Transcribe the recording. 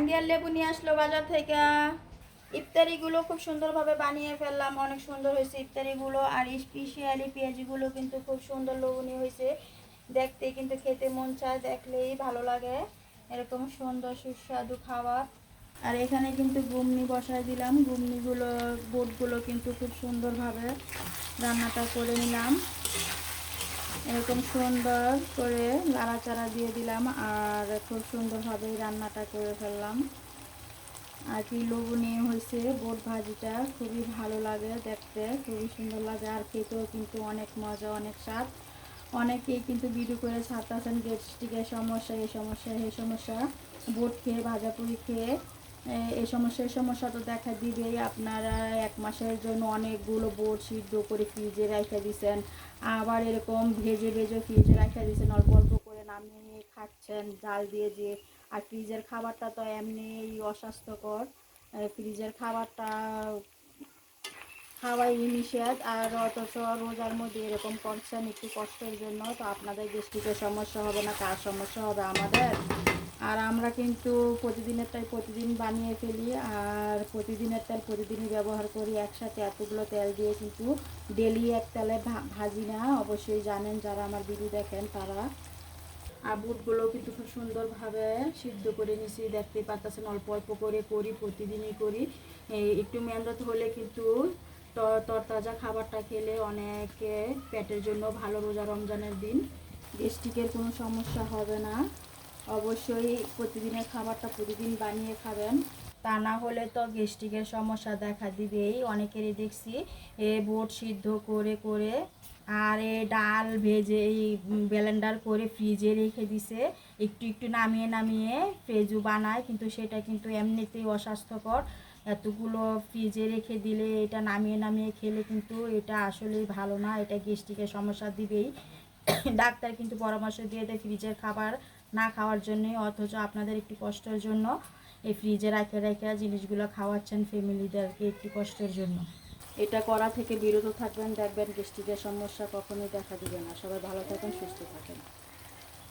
জাহাঙ্গীর লেবু নিয়ে আসলো বাজার থেকে। ইফতারিগুলো খুব সুন্দরভাবে বানিয়ে ফেললাম, অনেক সুন্দর হয়েছে ইফতারিগুলো। আর স্পেশালি পেঁয়াজিগুলো কিন্তু খুব সুন্দর লোভনীয় হয়েছে, দেখতে কিন্তু খেতে মন চায়, দেখলেই ভালো লাগে এরকম সুন্দর সুস্বাদু খাবার। আর এখানে কিন্তু ঘুগনি বসায় দিলাম, ঘুগনিগুলো বুটগুলো কিন্তু খুব সুন্দরভাবে রান্নাটা করে নিলাম, এরকম সুন্দর করে নাড়াচাড়া দিয়ে দিলাম আর খুব সুন্দরভাবে রান্নাটা করে ফেললাম। আর কি লোভনীয় হয়েছে বুট ভাজিটা, খুবই ভালো লাগে দেখতে, খুবই সুন্দর লাগে আর খেতেও কিন্তু অনেক মজা, অনেক স্বাদ। অনেকেই কিন্তু ভিডিও করে ছাড়তেছেন গ্যাস্ট্রিকের সমস্যা, এই সমস্যা এই সমস্যা, বুট খেয়ে ভাজাপুরি খেয়ে এই সমস্যা তো দেখা দিবেই। আপনারা 1 মাসের জন্য অনেকগুলো বুট সিদ্ধ করে ফ্রিজে রেখে দিয়েছেন, আবার এরকম ভেজে ভেজে ফ্রিজে রেখে দিয়েছেন, অল্প অল্প করে নামিয়ে খাচ্ছেন জাল দিয়ে যে। আর ফ্রিজের খাবারটা তো এমনিই অস্বাস্থ্যকর, ফ্রিজের খাবারটা খাওয়াই নিষেধ। আর অথচ রোজার মধ্যে এরকম করছেন একটু কষ্টের জন্য, তো আপনাদের গ্যাস্ট্রিকের সমস্যা হবে না, কার সমস্যা হবে আমাদের। আর আমরা কিন্তু প্রতিদিনেরটাই প্রতিদিন বানিয়ে ফেলি, আর প্রতিদিনের তেল প্রতিদিনই ব্যবহার করি, একসাথে এতগুলো তেল দিয়ে কিন্তু ডেলি এক তেলে ভাজি না, অবশ্যই জানেন যারা আমার ভিডিও দেখেন তারা। আর বুটগুলো কিন্তু খুব সুন্দরভাবে সিদ্ধ করে নিছি, দেখতে পাচ্ছেন, অল্প অল্প করে করি, প্রতিদিনই করি। একটু মেহনত হলে কিন্তু তরতাজা খাবারটা খেলে অনেক পেটের জন্য ভালো, রোজা রমজানের দিন গ্যাস্ট্রিকের কোনো সমস্যা হবে না। অবশ্যই প্রতিদিনের খাবারটা প্রতিদিন বানিয়ে খাবেন, তা না হলে তো গ্যাস্ট্রিকের সমস্যা দেখা দিবেই। অনেকেরই দেখছি বুট সিদ্ধ করে করে আর ডাল ভেজে এই ব্লেন্ডার করে ফ্রিজে রেখে দিছে, একটু একটু নামিয়ে নামিয়ে পেঁয়াজু বানায়, কিন্তু সেটা কিন্তু এমনিতেই অস্বাস্থ্যকর। এতগুলো ফ্রিজে রেখে দিলে এটা নামিয়ে নামিয়ে খেলে কিন্তু এটা আসলেই ভালো না, এটা গ্যাস্ট্রিকের সমস্যা দিবেই। ডাক্তার কিন্তু পরামর্শ দিয়ে দেয় ফ্রিজের খাবার না খাওয়ার জন্যই, অথচ আপনাদের একটু কষ্টের জন্য এই ফ্রিজে রেখে রেখে জিনিসগুলো খাওয়াচ্ছেন ফ্যামিলিদেরকে একটু কষ্টের জন্য। এটা করা থেকে বিরত থাকবেন, দেখবেন গ্যাস্ট্রিকের সমস্যা কখনোই দেখা দিবে না। সবাই ভালো থাকেন, সুস্থ থাকেন।